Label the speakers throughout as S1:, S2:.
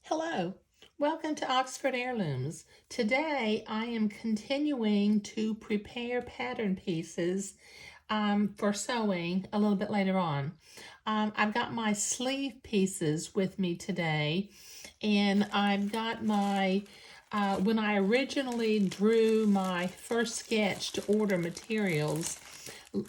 S1: Hello, welcome to Oxford Heirlooms. Today I am continuing to prepare pattern pieces for sewing a little bit later on. I've got my sleeve pieces with me today, and I've got my, when I originally drew my first sketch to order materials,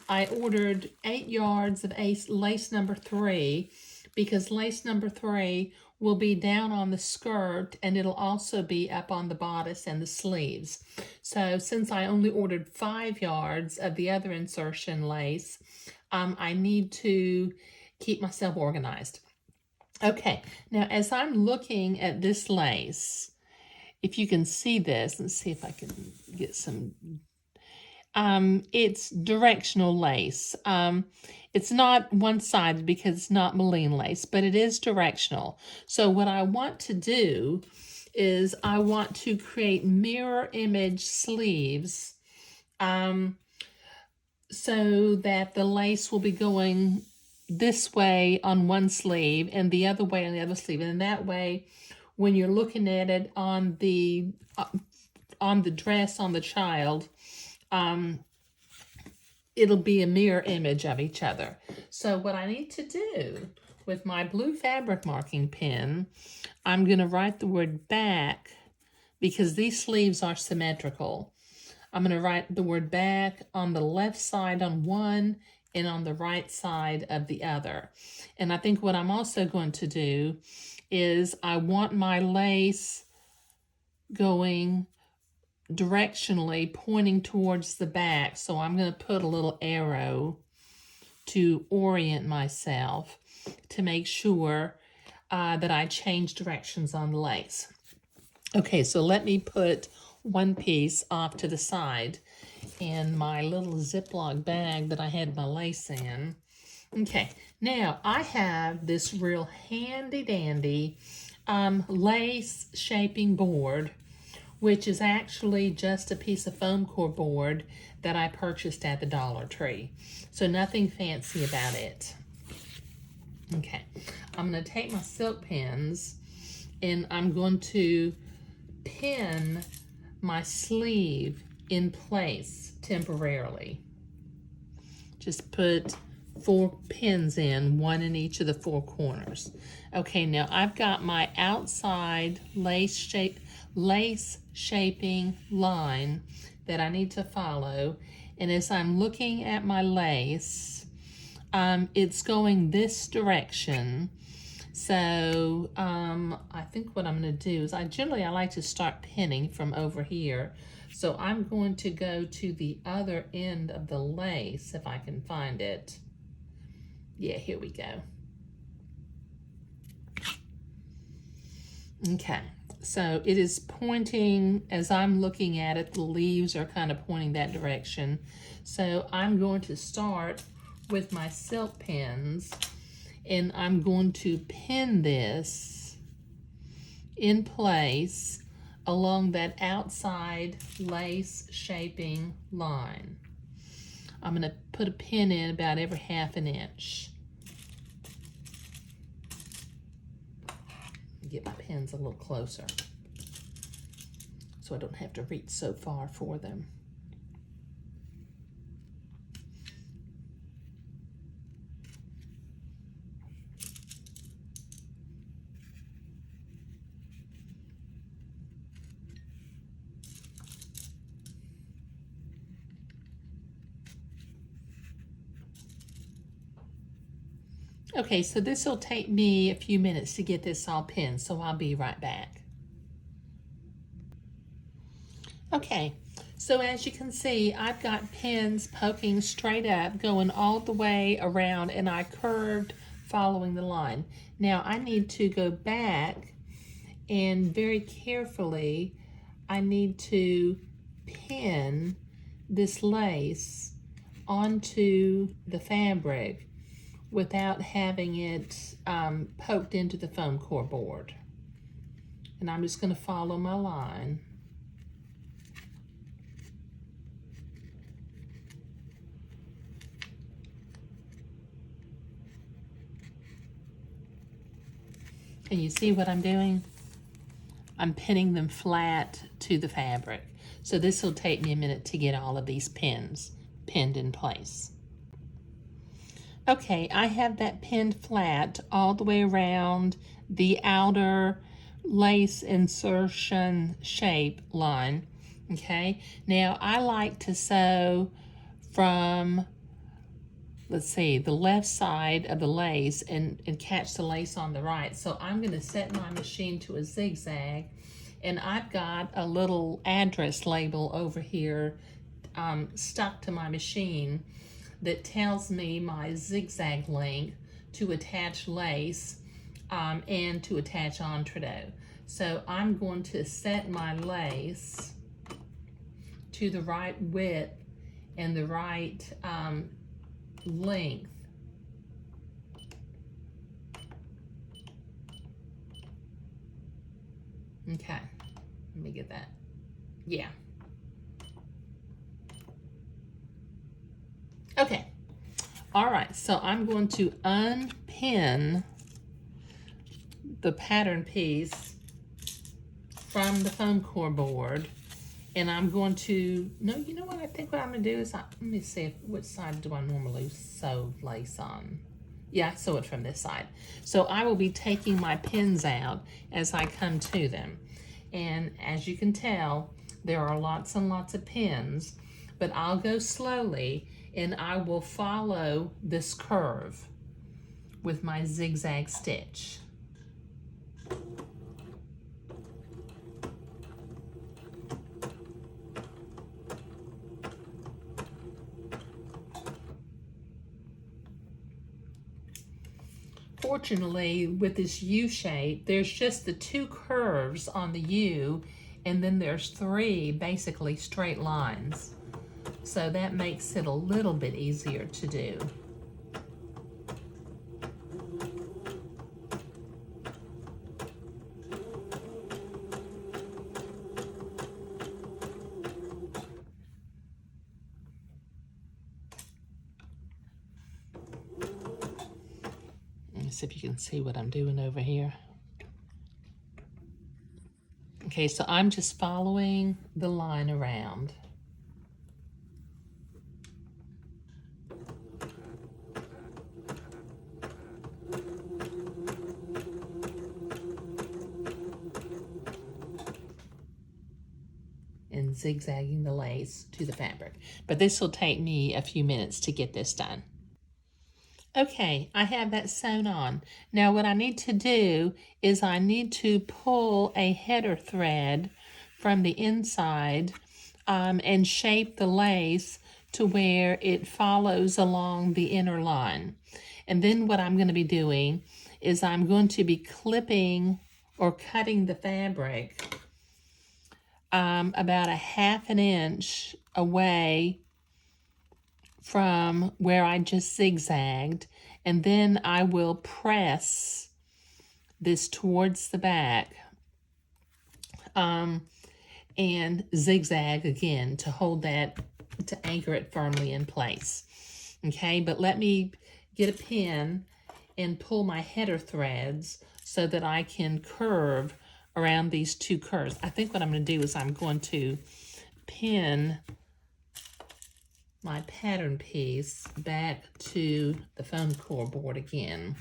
S1: I ordered 8 yards of lace number 3 because lace number 3 will be down on the skirt and it'll also be up on the bodice and the sleeves. So since I only ordered 5 yards of the other insertion lace, I need to keep myself organized. Okay, now as I'm looking at this lace, if you can see this, let's see if I can get some it's directional lace. It's not one-sided because it's not Moline lace, but it is directional. So what I want to do is I want to create mirror image sleeves so that the lace will be going this way on one sleeve and the other way on the other sleeve. And that way, when you're looking at it on the dress on the child, it'll be a mirror image of each other. So what I need to do with my blue fabric marking pen, I'm going to write the word back because these sleeves are symmetrical. I'm going to write the word back on the left side on one and on the right side of the other. And I think what I'm also going to do is I want my lace going directionally pointing towards the back, so I'm going to put a little arrow to orient myself to make sure that I change directions on the lace. Okay, so let me put one piece off to the side in my little Ziploc bag that I had my lace in. Okay, now I have this real handy dandy lace shaping board, which is actually just a piece of foam core board that I purchased at the Dollar Tree. So nothing fancy about it. Okay, I'm going to take my silk pins and I'm going to pin my sleeve in place temporarily. Just put 4 pins in, one in each of the 4 corners. Okay, now I've got my outside lace shaping line that I need to follow. And as I'm looking at my lace, it's going this direction. So I think what I'm going to do is I like to start pinning from over here. So I'm going to go to the other end of the lace if I can find it. Yeah, here we go. Okay, so it is pointing, as I'm looking at it, the leaves are kind of pointing that direction. So I'm going to start with my silk pins and I'm going to pin this in place along that outside lace shaping line. I'm going to put a pin in about every 1/2 inch. Get my pins a little closer so I don't have to reach so far for them. Okay, so this will take me a few minutes to get this all pinned, so I'll be right back. Okay, so as you can see, I've got pins poking straight up, going all the way around, and I curved following the line. Now I need to go back and very carefully, I need to pin this lace onto the fabric without having it poked into the foam core board. And I'm just going to follow my line. Can you see what I'm doing? I'm pinning them flat to the fabric. So this will take me a minute to get all of these pins pinned in place. Okay, I have that pinned flat all the way around the outer lace insertion shape line. Okay, now I like to sew from, let's see, the left side of the lace and catch the lace on the right. So I'm going to set my machine to a zigzag, and I've got a little address label over here stuck to my machine that tells me my zigzag length to attach lace and to attach entretot. So I'm going to set my lace to the right width and the right length. Okay, let me get that. Yeah. Okay. All right, so I'm going to unpin the pattern piece from the foam core board, and I'm going to, no, you know what I think what I'm going to do is, let me see which side do I normally sew lace on. Yeah, I sew it from this side. So I will be taking my pins out as I come to them. And as you can tell, there are lots and lots of pins, but I'll go slowly and I will follow this curve with my zigzag stitch. Fortunately, with this U shape, there's just the two curves on the U, and then there's three basically straight lines. So that makes it a little bit easier to do. Let me see if you can see what I'm doing over here. Okay, so I'm just following the line around. And zigzagging the lace to the fabric. But this will take me a few minutes to get this done. Okay, I have that sewn on. Now what I need to do is I need to pull a header thread from the inside and shape the lace to where it follows along the inner line. And then what I'm going to be doing is I'm going to be clipping or cutting the fabric about a ½ inch away from where I just zigzagged, and then I will press this towards the back and zigzag again to hold that, to anchor it firmly in place. Okay, but let me get a pin and pull my header threads so that I can curve around these two curves. I think what I'm going to do is I'm going to pin my pattern piece back to the foam core board again,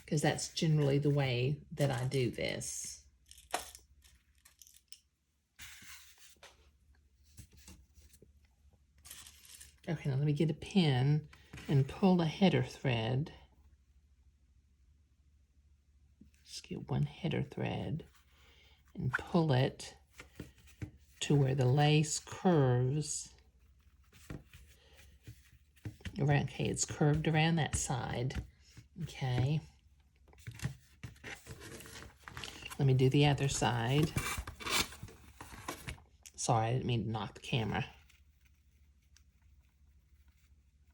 S1: because that's generally the way that I do this. Okay, now let me get a pin and pull a header thread. Just get one header thread and pull it to where the lace curves around. Okay, it's curved around that side. Okay. Let me do the other side. Sorry, I didn't mean to knock the camera.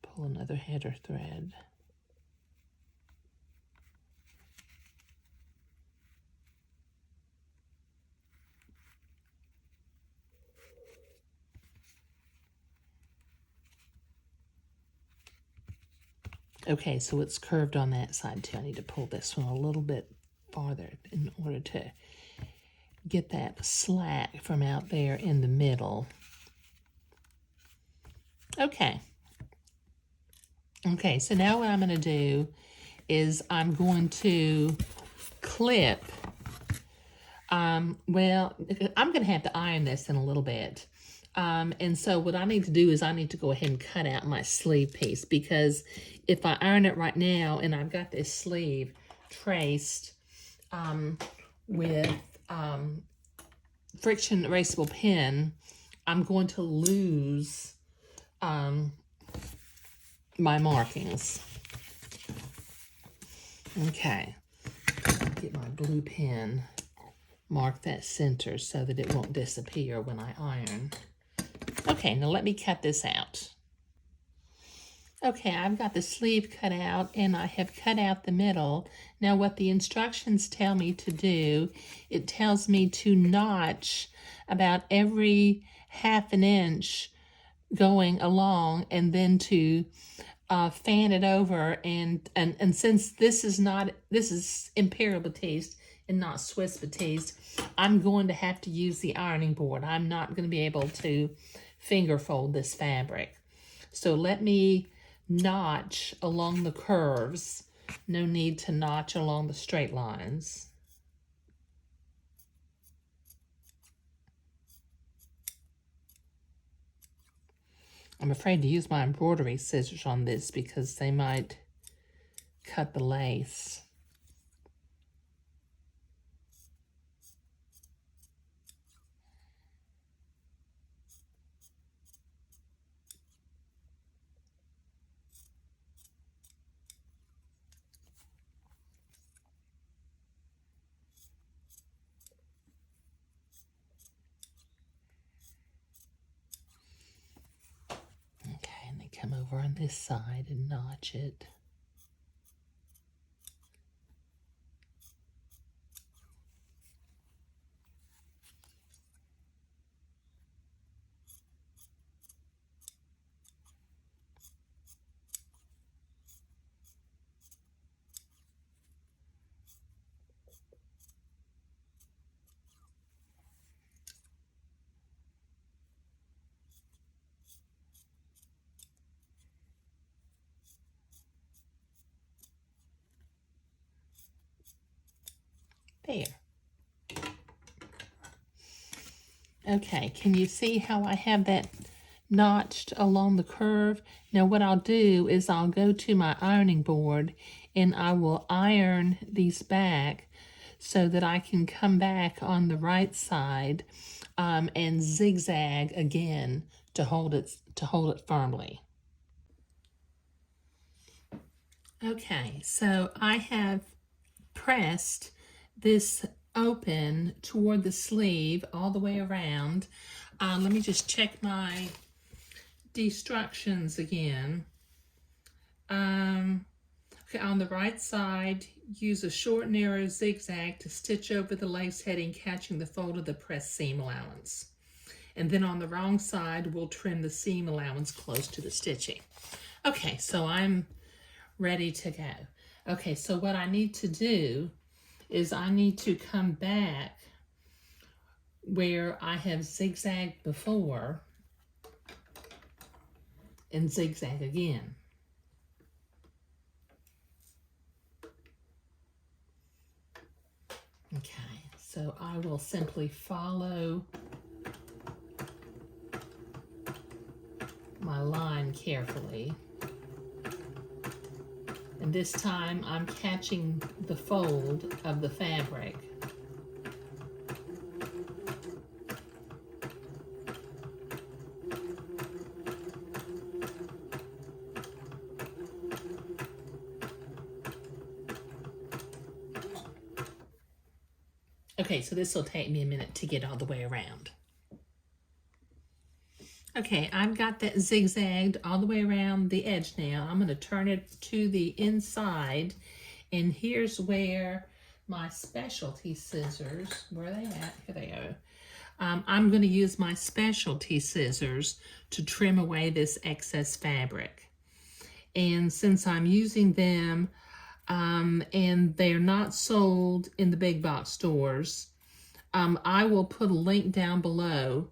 S1: Pull another header thread. Okay, so it's curved on that side too. I need to pull this one a little bit farther in order to get that slack from out there in the middle. Okay. Okay, so now what I'm going to do is I'm going to clip, well, I'm going to have to iron this in a little bit. And so what I need to do is I need to go ahead and cut out my sleeve piece, because if I iron it right now and I've got this sleeve traced with friction erasable pen, I'm going to lose my markings. Okay, get my blue pen, mark that center so that it won't disappear when I iron. Okay, now let me cut this out. Okay, I've got the sleeve cut out and I have cut out the middle. Now what the instructions tell me to do, it tells me to notch about every ½ inch going along, and then to fan it over, and since this is Imperial Batiste and not Swiss Batiste, I'm going to have to use the ironing board. I'm not going to be able to finger fold this fabric. So let me notch along the curves. No need to notch along the straight lines. I'm afraid to use my embroidery scissors on this because they might cut the lace. Okay, and then come over on this side and notch it. There. Okay, can you see how I have that notched along the curve? Now what I'll do is I'll go to my ironing board and I will iron these back so that I can come back on the right side and zigzag again to hold it firmly. Okay, so I have pressed this open toward the sleeve all the way around. Let me just check my instructions again. Okay, on the right side, use a short, narrow zigzag to stitch over the lace heading, catching the fold of the pressed seam allowance. And then on the wrong side, we'll trim the seam allowance close to the stitching. Okay, so I'm ready to go. Okay, so what I need to do is I need to come back where I have zigzagged before and zigzag again. Okay, so I will simply follow my line carefully. And this time I'm catching the fold of the fabric. Okay, so this will take me a minute to get all the way around. Okay, I've got that zigzagged all the way around the edge now. I'm going to turn it to the inside, and here's where my specialty scissors, where are they at? Here they are. I'm going to use my specialty scissors to trim away this excess fabric. And since I'm using them, and they're not sold in the big box stores, I will put a link down below.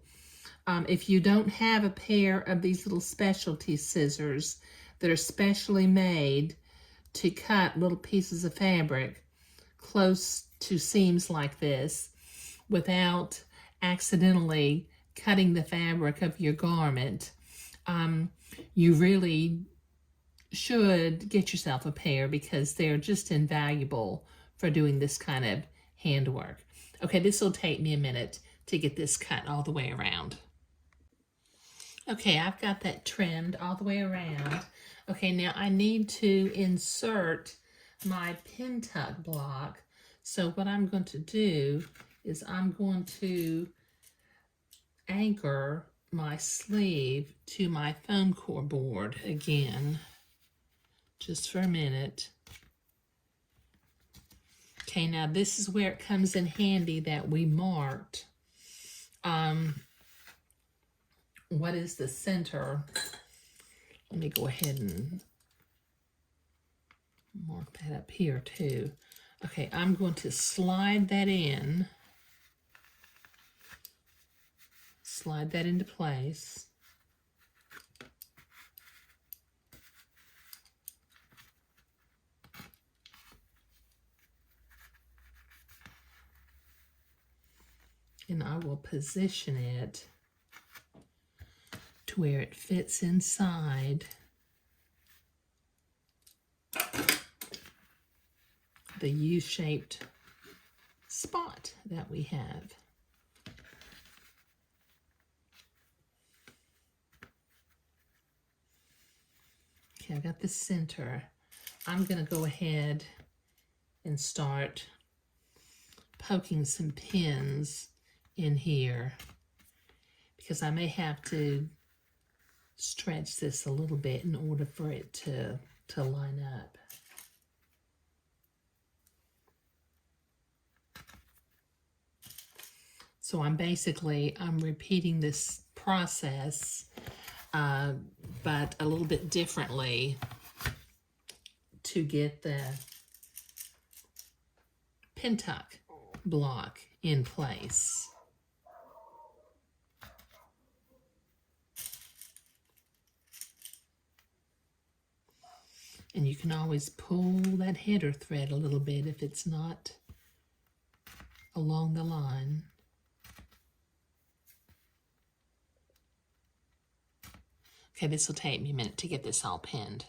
S1: If you don't have a pair of these little specialty scissors that are specially made to cut little pieces of fabric close to seams like this without accidentally cutting the fabric of your garment, you really should get yourself a pair because they're just invaluable for doing this kind of handwork. Okay, this will take me a minute to get this cut all the way around. Okay, I've got that trimmed all the way around. Okay, now I need to insert my pin tuck block. So what I'm going to do is I'm going to anchor my sleeve to my foam core board again, just for a minute. Okay, now this is where it comes in handy that we marked what is the center. Let me go ahead and mark that up here too. Okay, I'm going to slide that in. Slide that into place. And I will position it to where it fits inside the U-shaped spot that we have. Okay, I got the center. I'm going to go ahead and start poking some pins in here because I may have to stretch this a little bit in order for it to line up. So I'm repeating this process, but a little bit differently to get the pin tuck block in place. And you can always pull that header thread a little bit if it's not along the line. Okay, this will take me a minute to get this all pinned.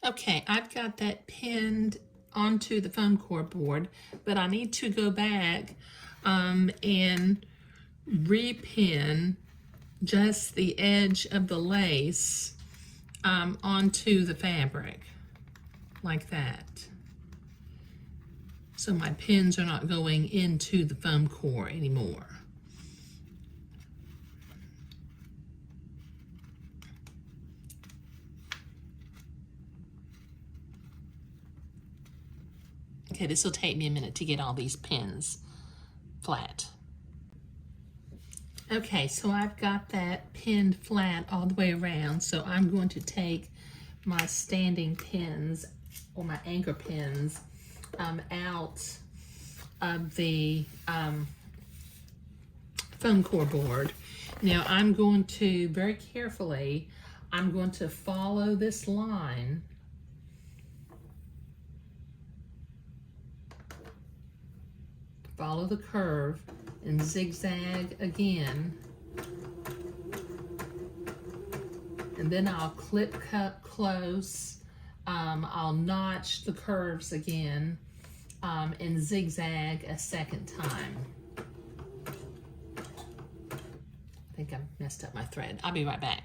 S1: Okay, I've got that pinned onto the foam core board, but I need to go back and repin just the edge of the lace onto the fabric, like that. So my pins are not going into the foam core anymore. Okay, this will take me a minute to get all these pins flat. Okay, so I've got that pinned flat all the way around, so I'm going to take my standing pins or my anchor pins out of the foam core board. Now I'm going to, very carefully, I'm going to follow this line follow the curve and zigzag again, and then I'll clip cut close. I'll notch the curves again and zigzag a second time. I think I messed up my thread. I'll be right back.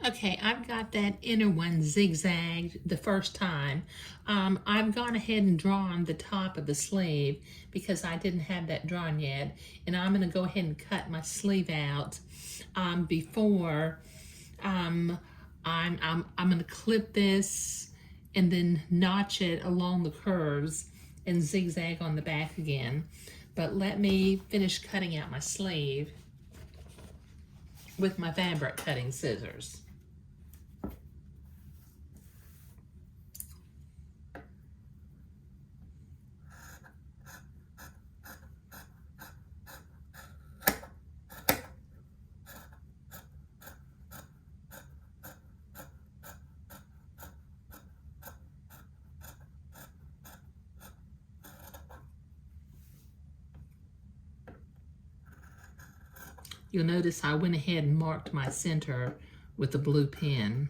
S1: Okay, I've got that inner one zigzagged the first time. I've gone ahead and drawn the top of the sleeve because I didn't have that drawn yet, and I'm going to go ahead and cut my sleeve out before I'm going to clip this and then notch it along the curves and zigzag on the back again. But let me finish cutting out my sleeve with my fabric cutting scissors. You'll notice I went ahead and marked my center with the blue pen.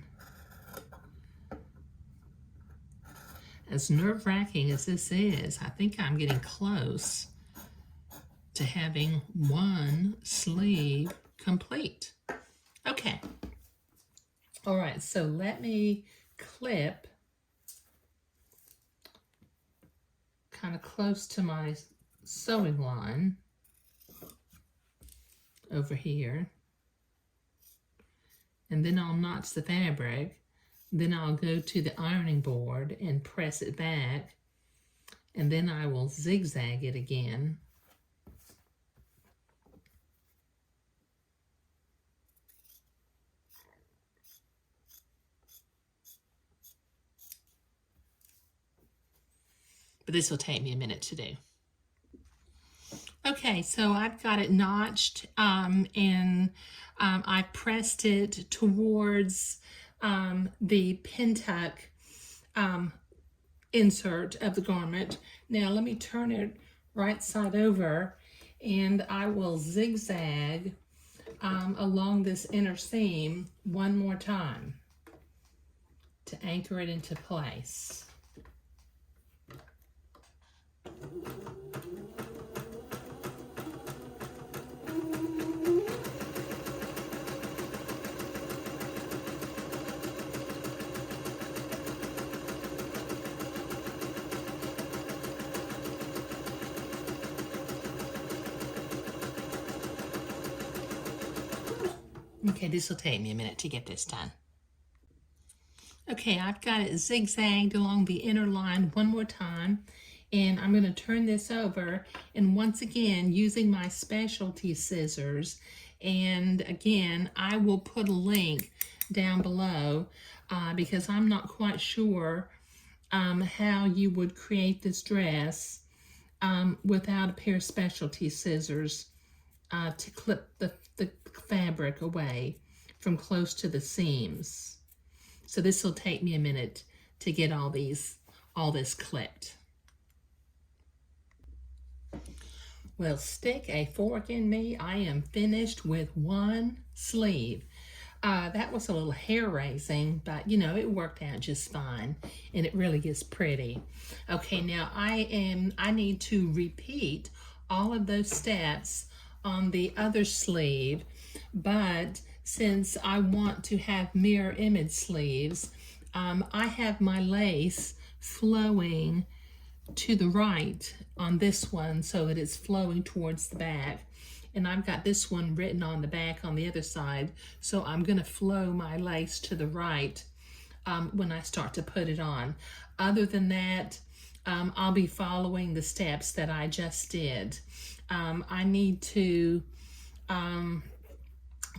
S1: As nerve-wracking as this is, I think I'm getting close to having one sleeve complete. Okay. All right, so let me clip kind of close to my sewing line over here. And then I'll notch the fabric. Then I'll go to the ironing board and press it back. And then I will zigzag it again. But this will take me a minute to do. Okay, so I've got it notched and I pressed it towards the pin tuck insert of the garment. Now let me turn it right side over and I will zigzag along this inner seam one more time to anchor it into place. Okay, this will take me a minute to get this done. Okay, I've got it zigzagged along the inner line one more time, and I'm going to turn this over, and once again, using my specialty scissors, and again, I will put a link down below because I'm not quite sure how you would create this dress without a pair of specialty scissors to clip the fabric away from close to the seams. So this will take me a minute to get all this clipped. Well, stick a fork in me. I am finished with one sleeve. That was a little hair-raising, but you know, it worked out just fine, and it really is pretty. Okay, now I need to repeat all of those steps on the other sleeve, but since I want to have mirror image sleeves, I have my lace flowing to the right on this one so that it's flowing towards the back. And I've got this one written on the back on the other side, so I'm going to flow my lace to the right when I start to put it on. Other than that, I'll be following the steps that I just did. I need to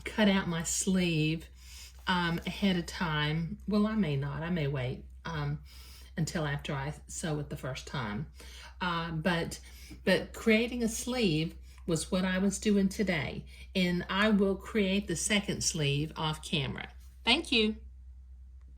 S1: cut out my sleeve ahead of time. Well, I may not. I may wait until after I sew it the first time. But creating a sleeve was what I was doing today, and I will create the second sleeve off camera. Thank you.